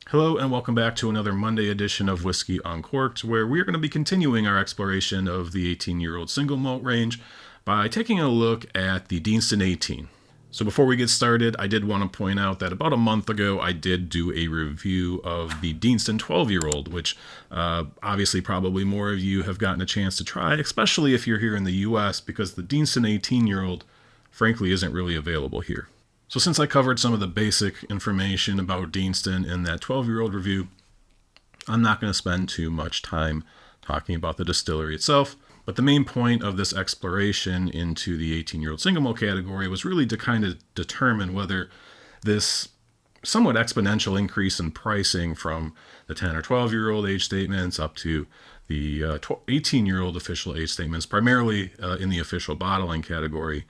Hello and welcome back to another Monday edition of Whisky Uncorked, where we're going to be continuing our exploration of the 18-year-old single malt range by taking a look at the Deanston 18. So before we get started, I did want to point out that about a month ago I did do a review of the Deanston 12-year-old, which obviously probably more of you have gotten a chance to try, especially if you're here in the US, because the Deanston 18-year-old frankly isn't really available here. So since I covered some of the basic information about Deanston in that 12-year-old review, I'm not going to spend too much time talking about the distillery itself. But the main point of this exploration into the 18-year-old single malt category was really to kind of determine whether this somewhat exponential increase in pricing from the 10 or 12-year-old age statements up to the 18-year-old official age statements, primarily in the official bottling category,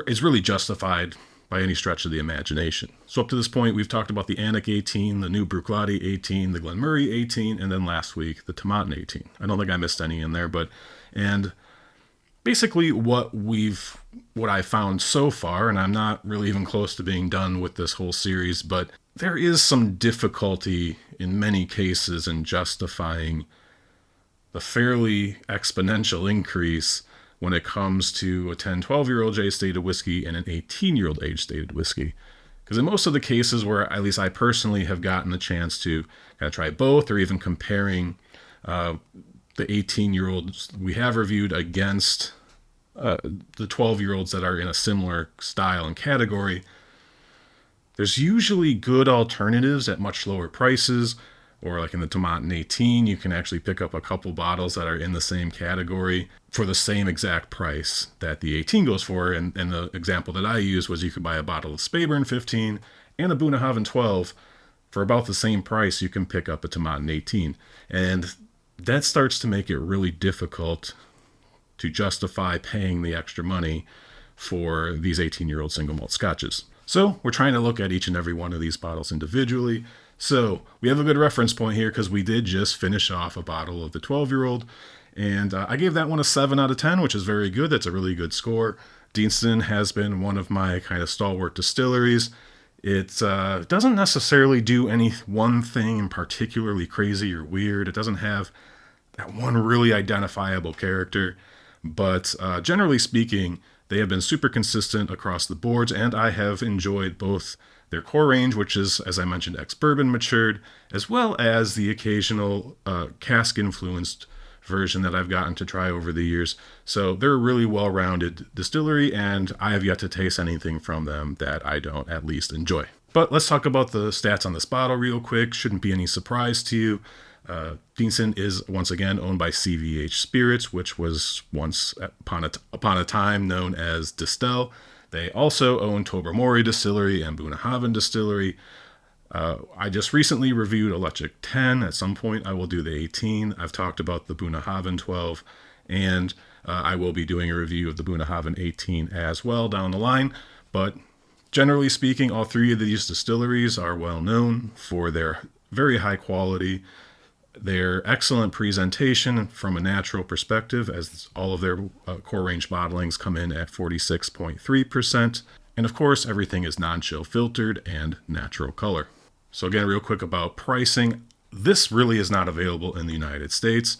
is really justified by any stretch of the imagination. So up to this point, we've talked about the Annick 18, the new Bruichladdich 18, the Glenmurray 18, and then last week, the Tomatin 18. I don't think I missed any in there, and basically what I found so far, and I'm not really even close to being done with this whole series, but there is some difficulty in many cases in justifying the fairly exponential increase when it comes to a 10, 12-year-old age-stated whiskey and an 18-year-old age-stated whiskey. Because in most of the cases where at least I personally have gotten the chance to kind of try both, or even comparing the 18-year-olds we have reviewed against the 12-year-olds that are in a similar style and category, there's usually good alternatives at much lower prices. Or like in the Tomatin 18, you can actually pick up a couple bottles that are in the same category for the same exact price that the 18 goes for. And the example that I used was you could buy a bottle of Speyburn 15 and a Bunnahabhain 12 for about the same price. You can pick up a Tomatin 18. And that starts to make it really difficult to justify paying the extra money for these 18-year-old single malt scotches. So we're trying to look at each and every one of these bottles individually. So we have a good reference point here because we did just finish off a bottle of the 12-year-old, and I gave that one a 7 out of 10, which is very good. That's a really good score. Deanston has been one of my kind of stalwart distilleries. It doesn't necessarily do any one thing particularly crazy or weird. It doesn't have that one really identifiable character, but generally speaking, they have been super consistent across the boards, and I have enjoyed both their core range, which is, as I mentioned, ex-bourbon matured, as well as the occasional cask-influenced version that I've gotten to try over the years. So they're a really well-rounded distillery, and I have yet to taste anything from them that I don't at least enjoy. But let's talk about the stats on this bottle real quick. Shouldn't be any surprise to you. Deanston is once again owned by CVH Spirits, which was once upon a time known as Distell. They also own Tobermory Distillery and Bunnahabhain Distillery. I just recently reviewed Electric 10. At some point, I will do the 18. I've talked about the Bunnahabhain 12, and I will be doing a review of the Bunnahabhain 18 as well down the line. But generally speaking, all three of these distilleries are well known for their very high quality, their excellent presentation from a natural perspective, as all of their core range bottlings come in at 46.3%. And of course, everything is non-chill filtered and natural color. So again, real quick about pricing. This really is not available in the United States.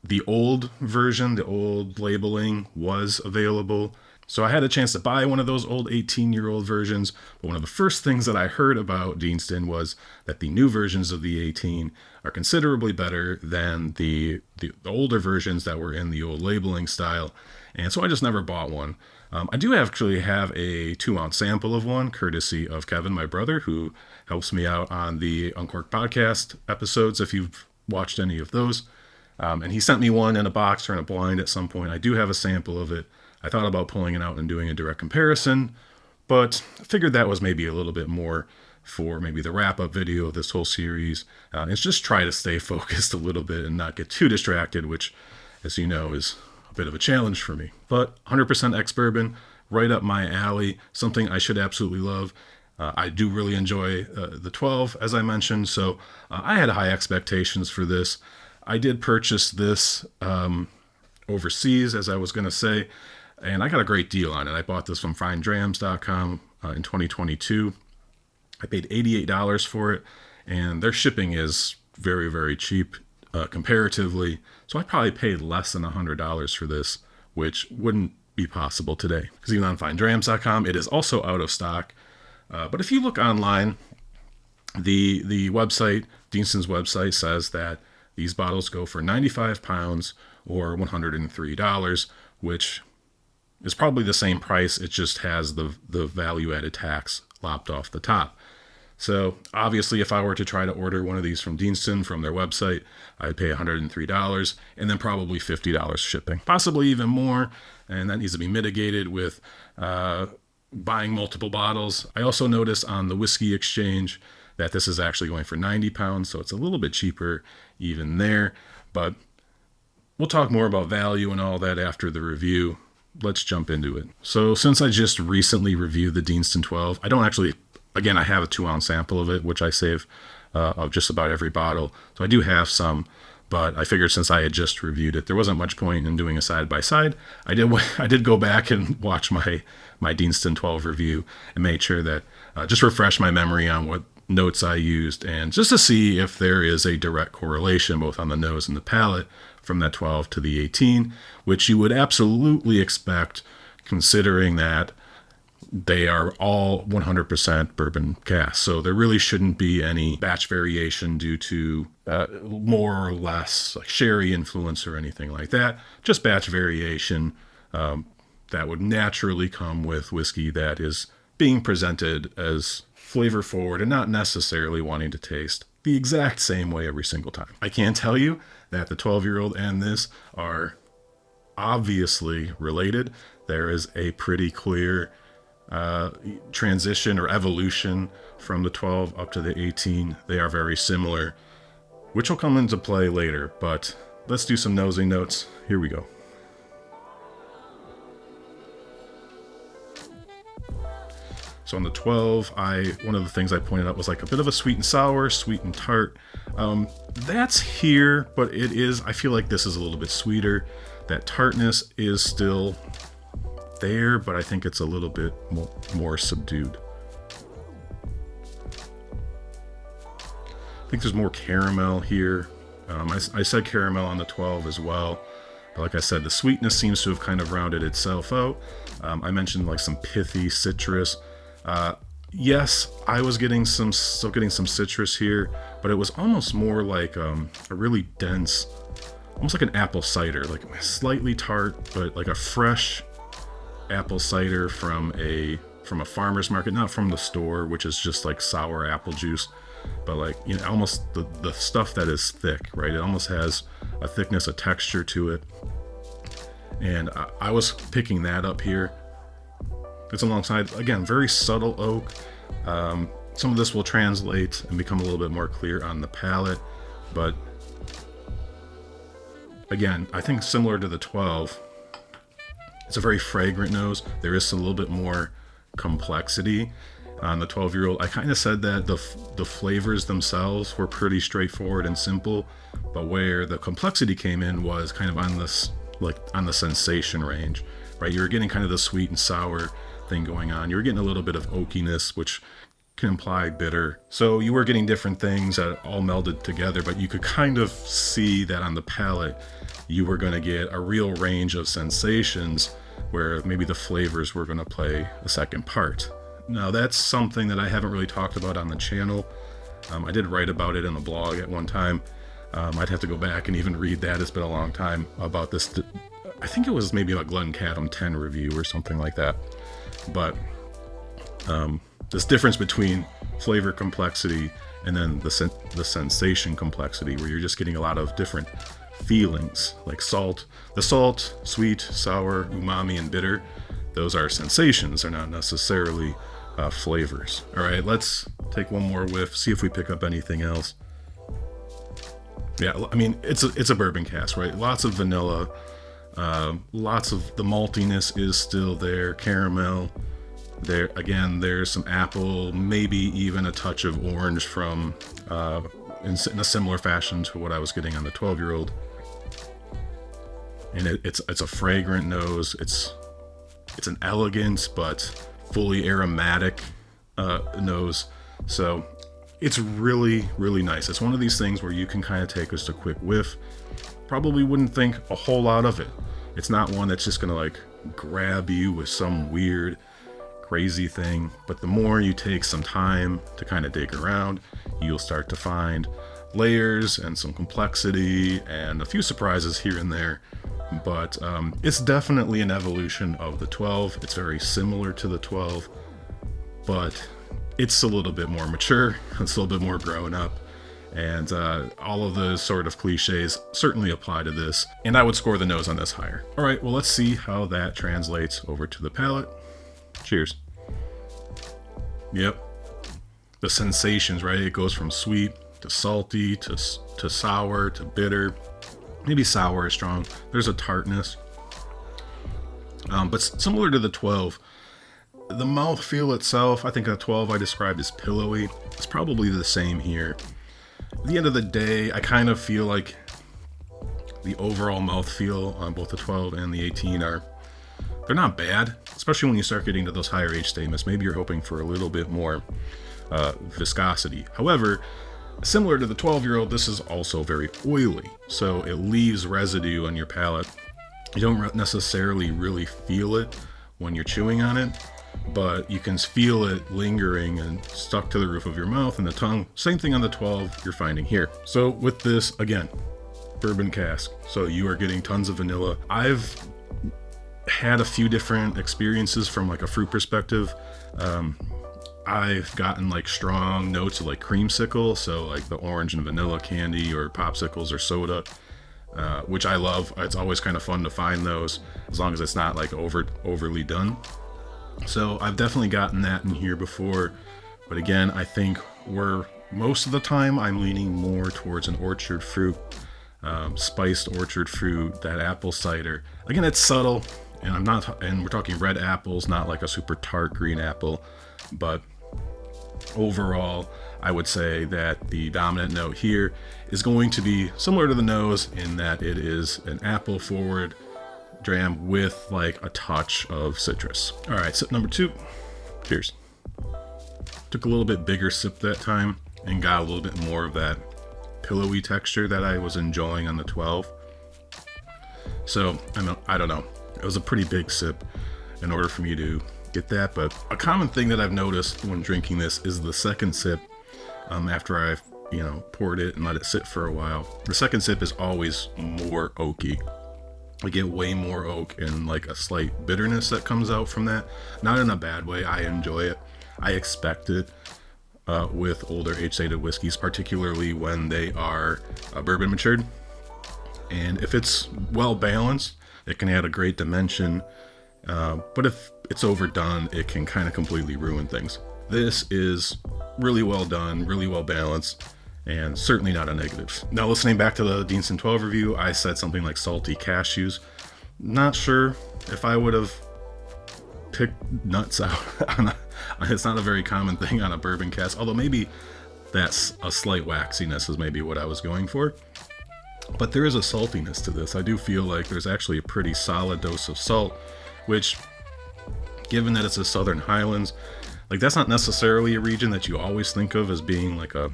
The old version, the old labeling was available. So I had a chance to buy one of those old 18-year-old versions, but one of the first things that I heard about Deanston was that the new versions of the 18 are considerably better than the older versions that were in the old labeling style, and so I just never bought one. I do actually have a 2-ounce sample of one, courtesy of Kevin, my brother, who helps me out on the Uncorked podcast episodes, if you've watched any of those. And he sent me one in a box or in a blind at some point. I do have a sample of it. I thought about pulling it out and doing a direct comparison, but I figured that was maybe a little bit more for maybe the wrap-up video of this whole series. It's just try to stay focused a little bit and not get too distracted, which, as you know, is a bit of a challenge for me. But 100% ex-bourbon, right up my alley, something I should absolutely love. I do really enjoy the 12, as I mentioned, so I had high expectations for this. I did purchase this overseas, as I was going to say, and I got a great deal on it. I bought this from finedrams.com in 2022. I paid $88 for it, and their shipping is very, very cheap comparatively. So I probably paid less than $100 for this, which wouldn't be possible today. Because even on finedrams.com, it is also out of stock. But if you look online, the website, Deanston's website, says that these bottles go for 95 pounds or $103, which is probably the same price. It just has the value-added tax lopped off the top. So obviously, if I were to try to order one of these from Deanston from their website, I'd pay $103 and then probably $50 shipping, possibly even more. And that needs to be mitigated with buying multiple bottles. I also noticed on the Whisky Exchange that this is actually going for 90 pounds, so it's a little bit cheaper even there. But we'll talk more about value and all that after the review. Let's jump into it. So since I just recently reviewed the Deanston 12, I don't actually, again, I have a 2-ounce sample of it, which I save of just about every bottle. So I do have some, but I figured since I had just reviewed it, there wasn't much point in doing a side-by-side. I did go back and watch my Deanston 12 review and made sure that, just refresh my memory on what notes I used, and just to see if there is a direct correlation both on the nose and the palate from that 12 to the 18, which you would absolutely expect considering that they are all 100% bourbon cask. So there really shouldn't be any batch variation due to more or less like sherry influence or anything like that. Just batch variation that would naturally come with whiskey that is being presented as flavor forward and not necessarily wanting to taste the exact same way every single time. I can tell you that the 12-year-old and this are obviously related. There is a pretty clear transition or evolution from the 12 up to the 18. They are very similar, which will come into play later, but let's do some nosing notes. Here we go. So on the 12, one of the things I pointed out was like a bit of a sweet and sour, sweet and tart. That's here, but it is, I feel like this is a little bit sweeter. That tartness is still there, but I think it's a little bit more subdued. I think there's more caramel here. I said caramel on the 12 as well. But like I said, the sweetness seems to have kind of rounded itself out. I mentioned like some pithy citrus. Yes, I was still getting some citrus here, but it was almost more like a really dense, almost like an apple cider, like slightly tart, but like a fresh apple cider from a farmer's market, not from the store, which is just like sour apple juice, but like, you know, almost the stuff that is thick, right? It almost has a thickness, a texture to it. And I was picking that up here. It's alongside, again, very subtle oak. Some of this will translate and become a little bit more clear on the palate, but again, I think similar to the 12, it's a very fragrant nose. There is a little bit more complexity on the 12-year-old. I kind of said that the flavors themselves were pretty straightforward and simple, but where the complexity came in was kind of on this, like on the sensation range, right? You were getting kind of the sweet and sour thing going on. You were getting a little bit of oakiness, which can imply bitter. So you were getting different things that all melded together, but you could kind of see that on the palate, you were going to get a real range of sensations where maybe the flavors were going to play a second part. Now, that's something that I haven't really talked about on the channel. I did write about it in a blog at one time. I'd have to go back and even read that. It's been a long time about this. I think it was maybe a Glencadam 10 review or something like that. But this difference between flavor complexity and then the sensation complexity, where you're just getting a lot of different feelings, like salt. The salt, sweet, sour, umami, and bitter, those are sensations. They're not necessarily flavors. All right, let's take one more whiff, see if we pick up anything else. Yeah, I mean, it's a bourbon cask, right? Lots of vanilla, lots of the maltiness is still there, caramel. There again, there's some apple, maybe even a touch of orange from in a similar fashion to what I was getting on the 12-year-old. And it's a fragrant nose. It's an elegant but fully aromatic nose. So It's really, really nice. It's one of these things where you can kind of take just a quick whiff. Probably wouldn't think a whole lot of it. It's not one that's just gonna like grab you with some weird, crazy thing. But the more you take some time to kind of dig around, you'll start to find layers and some complexity and a few surprises here and there. But it's definitely an evolution of the 12. It's very similar to the 12, but it's a little bit more mature. It's a little bit more grown up. And all of the sort of cliches certainly apply to this. And I would score the nose on this higher. All right, well, let's see how that translates over to the palate. Cheers. Yep. The sensations, right? It goes from sweet to salty to sour to bitter. Maybe sour is strong. There's a tartness. But similar to the 12, the mouthfeel itself, I think the 12 I described as pillowy. It's probably the same here. At the end of the day, I kind of feel like the overall mouthfeel on both the 12 and the 18 they're not bad, especially when you start getting to those higher age statements. Maybe you're hoping for a little bit more viscosity. However, similar to the 12-year-old, this is also very oily, so it leaves residue on your palate. You don't necessarily really feel it when you're chewing on it, but you can feel it lingering and stuck to the roof of your mouth and the tongue. Same thing on the 12 you're finding here. So with this, again, bourbon cask, so you are getting tons of vanilla. I've had a few different experiences from like a fruit perspective. I've gotten like strong notes of like creamsicle, so like the orange and vanilla candy or popsicles or soda, which I love. It's always kind of fun to find those as long as it's not like overly done. So I've definitely gotten that in here before, but again, I think most of the time I'm leaning more towards an orchard fruit, spiced orchard fruit, that apple cider. Again, it's subtle, and we're talking red apples, not like a super tart green apple, but overall, I would say that the dominant note here is going to be similar to the nose in that it is an apple forward dram with like a touch of citrus. All right, sip number 2. Cheers. Took a little bit bigger sip that time and got a little bit more of that pillowy texture that I was enjoying on the 12. So I don't know. It was a pretty big sip in order for me to get that, but a common thing that I've noticed when drinking this is the second sip, after I've poured it and let it sit for a while, the second sip is always more oaky. I get way more oak and like a slight bitterness that comes out from that. Not in a bad way. I enjoy it. I expect it with older age-stated whiskeys, particularly when they are bourbon matured. And if it's well balanced, it can add a great dimension. But if it's overdone, it can kind of completely ruin things. This is really well done, really well balanced, and certainly not a negative. Now, listening back to the Deanston 12 review, I said something like salty cashews. Not sure if I would have picked nuts out. It's not a very common thing on a bourbon cask, although maybe that's a slight waxiness is maybe what I was going for. But there is a saltiness to this. I do feel like there's actually a pretty solid dose of salt, which, given that it's the Southern Highlands, like that's not necessarily a region that you always think of as being like a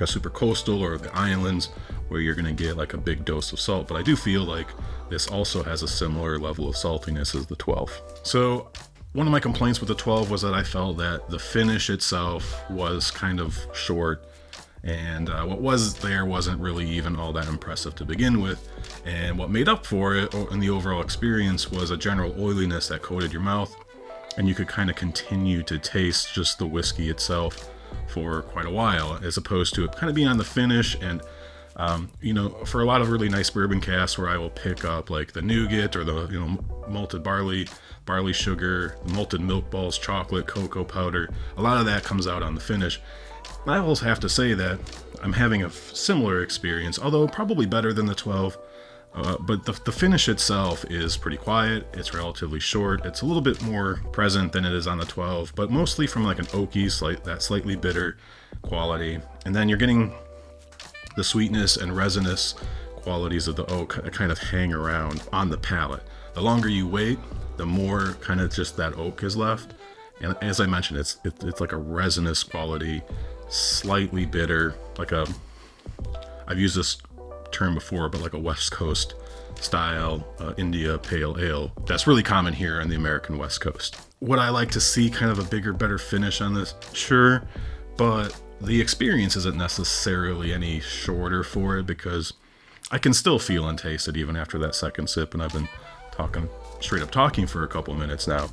super coastal or the islands where you're going to get like a big dose of salt. But I do feel like this also has a similar level of saltiness as the 12. So one of my complaints with the 12 was that I felt that the finish itself was kind of short, and what was there wasn't really even all that impressive to begin with. And what made up for it in the overall experience was a general oiliness that coated your mouth, and you could kind of continue to taste just the whiskey itself for quite a while, as opposed to it kind of being on the finish. And for a lot of really nice bourbon casks where I will pick up like the nougat or the malted barley sugar, malted milk balls, chocolate, cocoa powder, a lot of that comes out on the finish. I will have to say that I'm having a similar experience, although probably better than the 12. But the finish itself is pretty quiet. It's relatively short. It's a little bit more present than it is on the 12, but mostly from like an oaky, that slightly bitter quality. And then you're getting the sweetness and resinous qualities of the oak kind of hang around on the palate. The longer you wait, the more kind of just that oak is left. And as I mentioned, it's like a resinous quality slightly bitter, I've used this term before, but like a West Coast style India Pale Ale. That's really common here on the American West Coast. Would I like to see kind of a bigger, better finish on this? Sure, but the experience isn't necessarily any shorter for it, because I can still feel and taste it even after that second sip, and I've been straight up talking for a couple minutes now.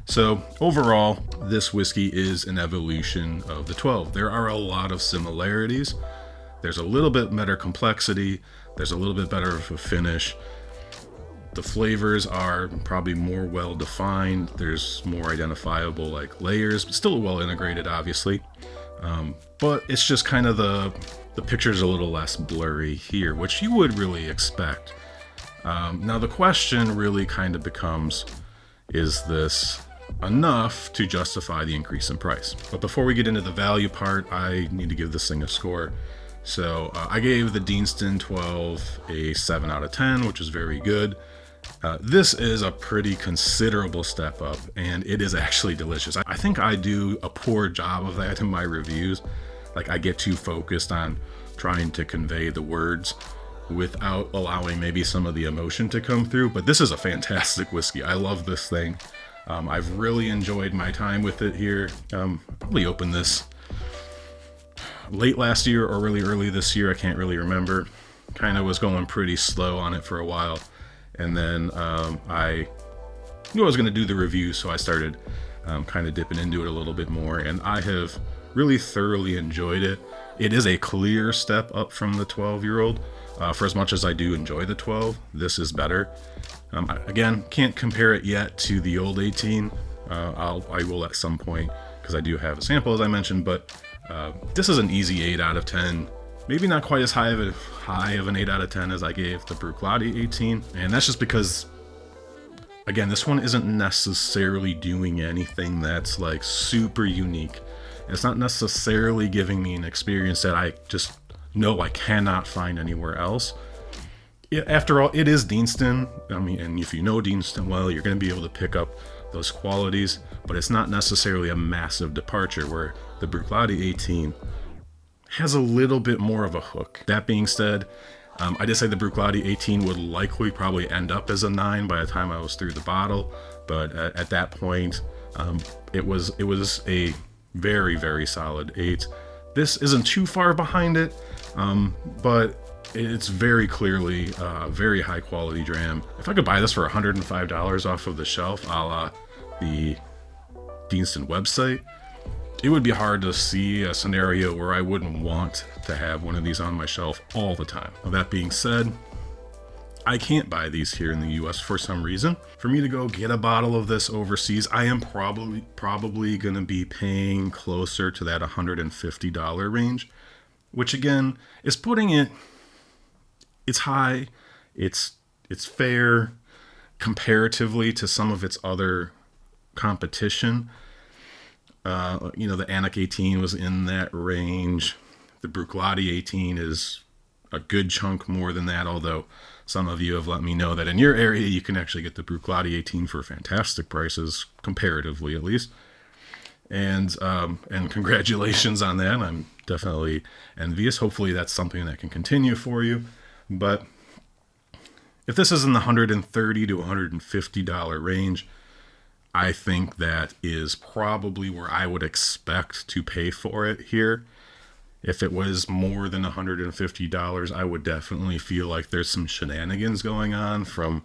So overall, this whiskey is an evolution of the 12. There are a lot of similarities. There's a little bit better complexity. There's a little bit better of a finish. The flavors are probably more well defined. There's more identifiable like layers, but still well integrated, obviously. But it's just kind of the picture's a little less blurry here, which you would really expect. Now the question really kind of becomes, is this enough to justify the increase in price? But before we get into the value part, I need to give this thing a score. So I gave the Deanston 12 a 7 out of 10, which is very good. This is a pretty considerable step up, and it is actually delicious. I think I do a poor job of that in my reviews. Like, I get too focused on trying to convey the words without allowing maybe some of the emotion to come through. But this is a fantastic whiskey. I love this thing. I've really enjoyed my time with it here. Probably opened this late last year or really early this year. I can't really remember. Kind of was going pretty slow on it for a while. And then I knew I was going to do the review, so I started kind of dipping into it a little bit more. And I have really thoroughly enjoyed it. It is a clear step up from the 12-year-old. For as much as I do enjoy the 12, this is better. Again, can't compare it yet to the old 18. I will at some point, because I do have a sample, as I mentioned, but this is an easy 8 out of 10. Maybe not quite as high of an 8 out of 10 as I gave the Bruichladdich 18. And that's just because, again, this one isn't necessarily doing anything that's like super unique. It's not necessarily giving me an experience that I just know I cannot find anywhere else. After all, it is Deanston. I mean, and if you know Deanston well, you're going to be able to pick up those qualities, but it's not necessarily a massive departure, where the Bruichladdich 18 has a little bit more of a hook. That being said, I did say the Bruichladdich 18 would likely probably end up as a 9 by the time I was through the bottle, but at that point, it was a very, very solid 8. This isn't too far behind it, but it's very clearly a very high quality dram. If I could buy this for $105 off of the shelf, a la the Deanston website, it would be hard to see a scenario where I wouldn't want to have one of these on my shelf all the time. Now, that being said, I can't buy these here in the US for some reason. For me to go get a bottle of this overseas, I am probably going to be paying closer to that $150 range, which again is putting it's high, it's fair comparatively to some of its other competition. The Anik 18 was in that range. The Bruichladdich 18 is a good chunk more than that, although some of you have let me know that in your area you can actually get the Bruichladdich 18 for fantastic prices, comparatively at least. And congratulations on that. I'm definitely envious. Hopefully that's something that can continue for you. But if this is in the $130 to $150 range, I think that is probably where I would expect to pay for it here. If it was more than $150, I would definitely feel like there's some shenanigans going on from,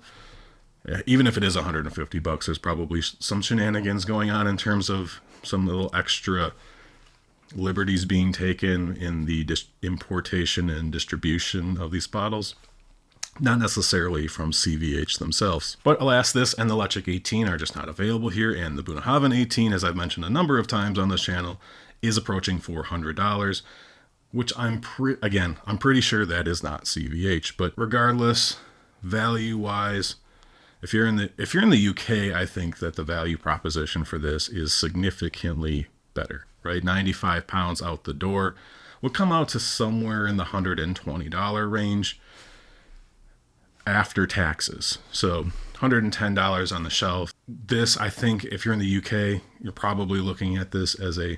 even if it is $150, there's probably some shenanigans going on in terms of some little extra liberties being taken in the importation and distribution of these bottles. Not necessarily from CVH themselves. But alas, this and the Lechic 18 are just not available here, and the Bunnahabhain 18, as I've mentioned a number of times on this channel, is approaching $400, which I'm pretty sure that is not CVH. But regardless, value-wise, if you're in the UK, I think that the value proposition for this is significantly better, right? 95 pounds out the door would come out to somewhere in the $120 range after taxes. So $110 on the shelf. This, I think, if you're in the UK, you're probably looking at this as a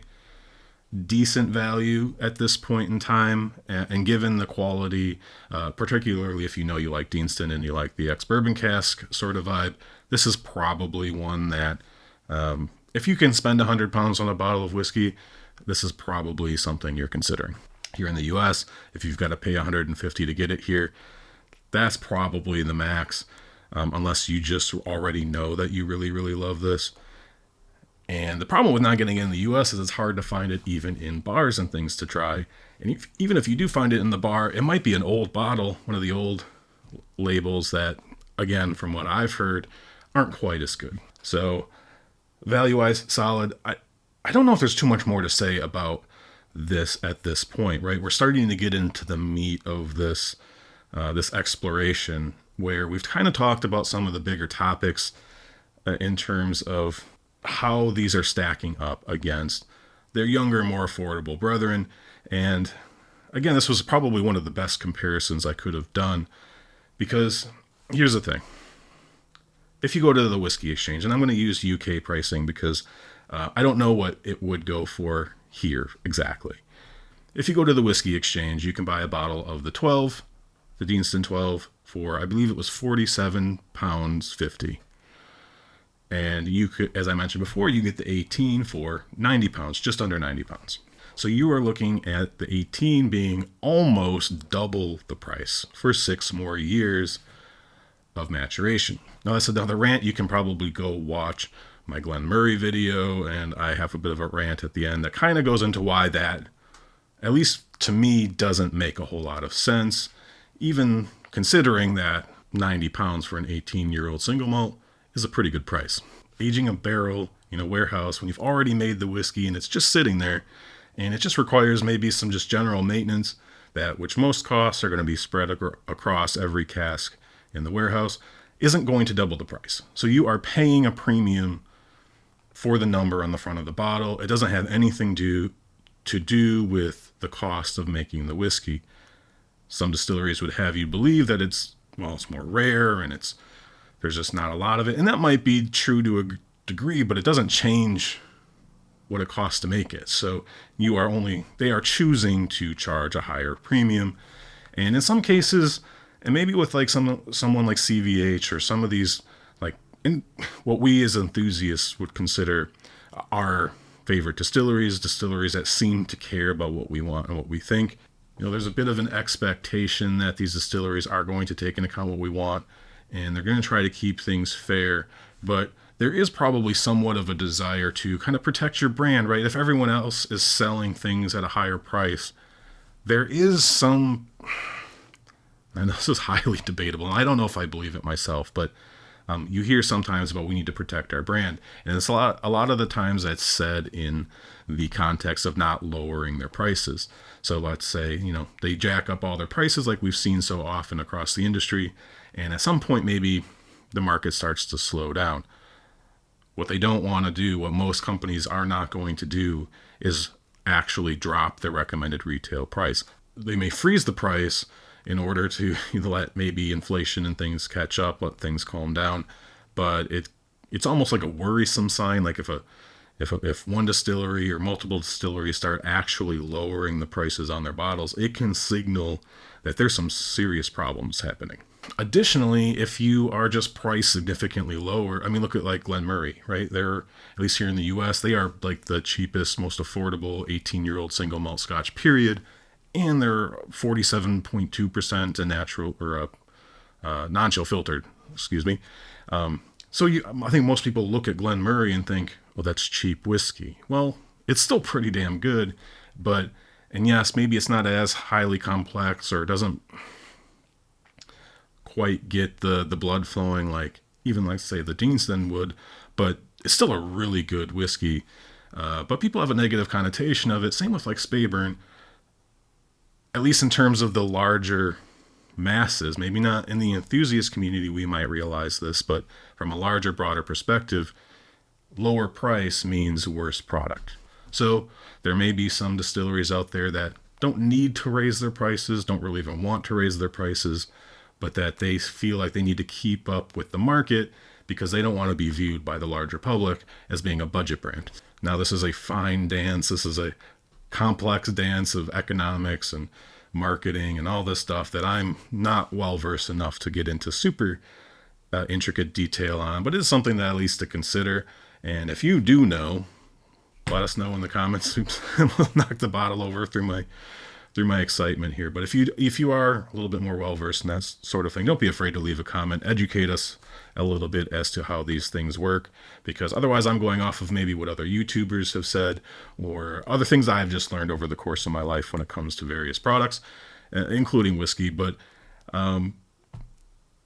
decent value at this point in time, and given the quality, particularly if you know you like Deanston and you like the ex-bourbon cask sort of vibe, this is probably one that, if you can spend £100 on a bottle of whiskey, this is probably something you're considering. Here in the US, if you've got to pay $150 to get it here, that's probably the max, unless you just already know that you really, really love this. And the problem with not getting it in the US is it's hard to find it even in bars and things to try. And even if you do find it in the bar, it might be an old bottle, one of the old labels that, again, from what I've heard, aren't quite as good. So value-wise, solid. I don't know if there's too much more to say about this at this point, right? We're starting to get into the meat of this exploration, where we've kind of talked about some of the bigger topics in terms of how these are stacking up against their younger, more affordable brethren. And again, this was probably one of the best comparisons I could have done, because here's the thing. If you go to the Whisky Exchange, and I'm going to use UK pricing because I don't know what it would go for here exactly. If you go to the Whisky Exchange, you can buy a bottle of the 12, the Deanston 12, for, I believe it was £47.50. And you could, as I mentioned before, you get the 18 for £90, just under £90. So you are looking at the 18 being almost double the price for 6 more years of maturation. Now that's another rant. You can probably go watch my Glen Murray video, and I have a bit of a rant at the end that kind of goes into why that, at least to me, doesn't make a whole lot of sense, even considering that £90 for an 18-year-old single malt is a pretty good price. Aging a barrel in a warehouse when you've already made the whiskey and it's just sitting there, and it just requires maybe some just general maintenance, that which most costs are going to be spread across every cask in the warehouse, isn't going to double the price. So you are paying a premium for the number on the front of the bottle. It doesn't have anything to do with the cost of making the whiskey. Some distilleries would have you believe that it's more rare and there's just not a lot of it. And that might be true to a degree, but it doesn't change what it costs to make it. So they are choosing to charge a higher premium. And in some cases, and maybe with like someone like CVH or some of these, like in what we as enthusiasts would consider our favorite distilleries that seem to care about what we want and what we think. There's a bit of an expectation that these distilleries are going to take into account what we want, and they're going to try to keep things fair. But there is probably somewhat of a desire to kind of protect your brand, right? If everyone else is selling things at a higher price, there is some, and this is highly debatable, and I don't know if I believe it myself, but you hear sometimes about we need to protect our brand. And it's a lot of the times that's said in the context of not lowering their prices. So let's say, they jack up all their prices like we've seen so often across the industry. And at some point, maybe the market starts to slow down. What they don't want to do, what most companies are not going to do, is actually drop their recommended retail price. They may freeze the price in order to let maybe inflation and things catch up, let things calm down. But it's almost like a worrisome sign. Like if one distillery or multiple distilleries start actually lowering the prices on their bottles, it can signal that there's some serious problems happening. Additionally, if you are just priced significantly lower, look at like Glen Murray, right? They're, at least here in the US, they are like the cheapest, most affordable 18-year-old single malt Scotch, period. And they're 47.2% a natural or a non-chill filtered, excuse me. So I think most people look at Glen Murray and think, well, that's cheap whiskey. Well, it's still pretty damn good, and yes, maybe it's not as highly complex, or it doesn't quite get the blood flowing like even like say the Deanston would, but it's still a really good whiskey. But people have a negative connotation of it. Same with like Speyburn, at least in terms of the larger masses. Maybe not in the enthusiast community we might realize this, but from a larger, broader perspective, lower price means worse product. So there may be some distilleries out there that don't need to raise their prices, don't really even want to raise their prices, but that they feel like they need to keep up with the market because they don't want to be viewed by the larger public as being a budget brand. Now, this is a fine dance. This is a complex dance of economics and marketing and all this stuff that I'm not well versed enough to get into super intricate detail on, but it is something that at least to consider. And if you do know, let us know in the comments. Oops, I knocked the bottle over through my excitement here. But if you are a little bit more well versed in that sort of thing, don't be afraid to leave a comment. Educate us a little bit as to how these things work, because otherwise I'm going off of maybe what other YouTubers have said or other things I've just learned over the course of my life when it comes to various products, including whiskey. But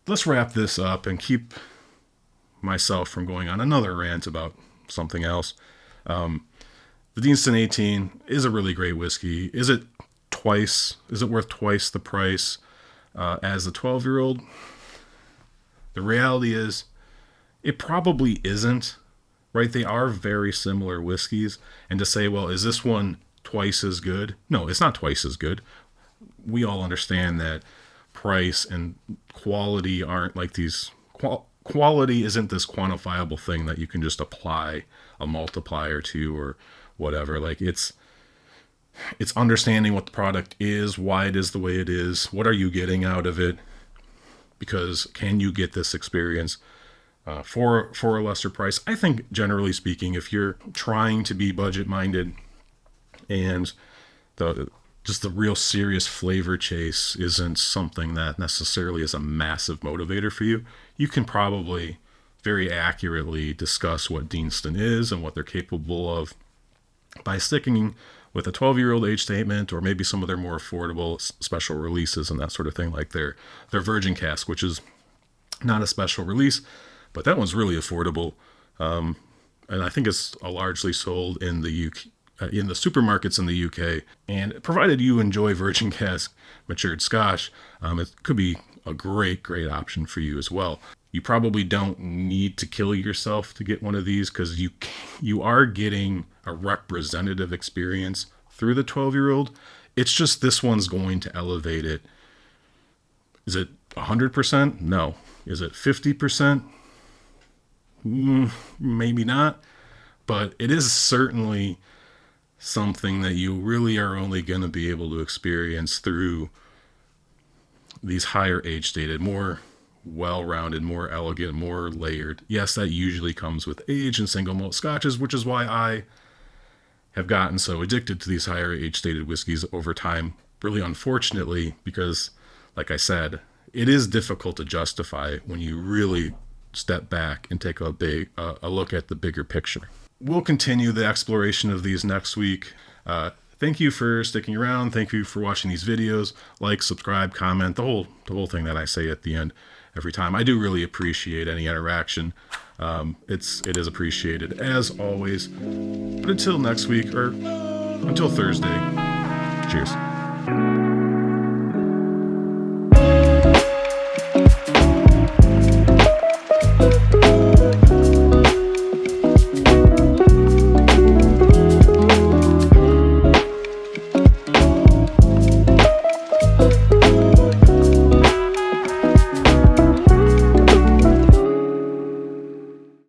let's wrap this up and keep myself from going on another rant about something else. The Deanston 18 is a really great whiskey. Is it worth twice the price as the 12-year-old? The reality is, it probably isn't, right? They are very similar whiskeys. And to say, well, is this one twice as good? No, it's not twice as good. We all understand that price and quality aren't like these. Quality isn't this quantifiable thing that you can just apply a multiplier to or whatever. Like it's understanding what the product is, why it is the way it is, what are you getting out of it, because can you get this experience for a lesser price? I think generally speaking, if you're trying to be budget minded and just the real serious flavor chase isn't something that necessarily is a massive motivator for you, you can probably very accurately discuss what Deanston is and what they're capable of by sticking with a 12-year-old age statement, or maybe some of their more affordable special releases and that sort of thing, like their Virgin Cask, which is not a special release, but that one's really affordable. And I think it's largely sold in the UK, in the supermarkets in the UK. And provided you enjoy Virgin Cask matured Scotch, it could be a great option for you as well. You probably don't need to kill yourself to get one of these, because you are getting a representative experience through the 12-year-old. It's just this one's going to elevate it. Is it 100%? No. Is it 50%? Maybe not. But it is certainly something that you really are only going to be able to experience through these higher age stated, more well-rounded, more elegant, more layered. Yes, that usually comes with age and single malt scotches, which is why I have gotten so addicted to these higher age stated whiskeys over time. Really unfortunately, because like I said, it is difficult to justify when you really step back and take a look at the bigger picture. We'll continue the exploration of these next week. Thank you for sticking around. Thank you for watching these videos. Like, subscribe, comment, the whole thing that I say at the end every time. I do really appreciate any interaction. It is appreciated as always. But until next week, or until Thursday, cheers.